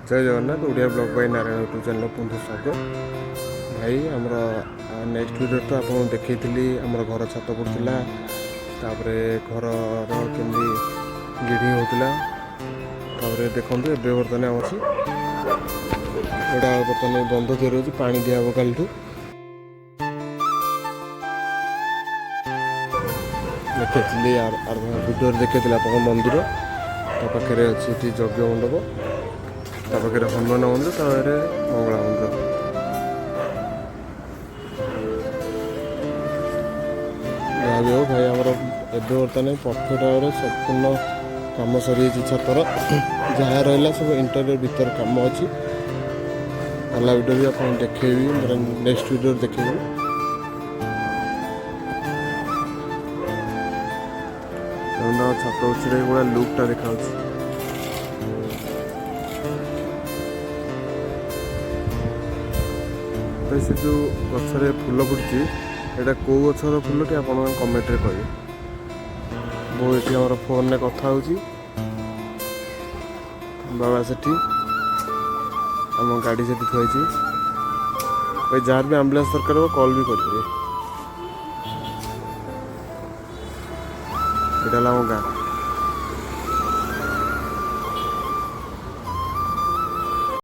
जय Jagannath Odia blog by Narayan YouTube channel पुनः स्वागत भाई आमर नेक्स्ट वीडियो तो आपको देखी आमर घर छत पड़ता तापर घर केमी गिढ़ी होता देखो ए बर्तमान आम यहाँ बर्तमान बंद थी रही पा दिहब कल देखी वीडियो देखी आप मंदिर पाखे अच्छी यज्ञ मंडप पाखे हनुमान मंदिर तापर मंगला मंदिर जहाँ भी हो भाई आमर एवं बर्तमान परफेक्ट भाव में संपूर्ण कम सरी छतर जहाँ रहा सब इंटरनेट भीतर कम अच्छी अगला वीडियो भी आप देखेबी मेरे नेक्स्ट वीडियो देखेबी छत उच्च गुड़ा लुकटा देखा से जो गचर फूल फुटी यहाँ कौ गचर फूलटी आप कमेंट रे कहे वो ये आम फोन में कथा हो बाबा से आम गाड़ी से थी भाई जहाँ भी आम्बुलांस दरकार हो कॉल भी करेंगे। यहाँ आम गाँ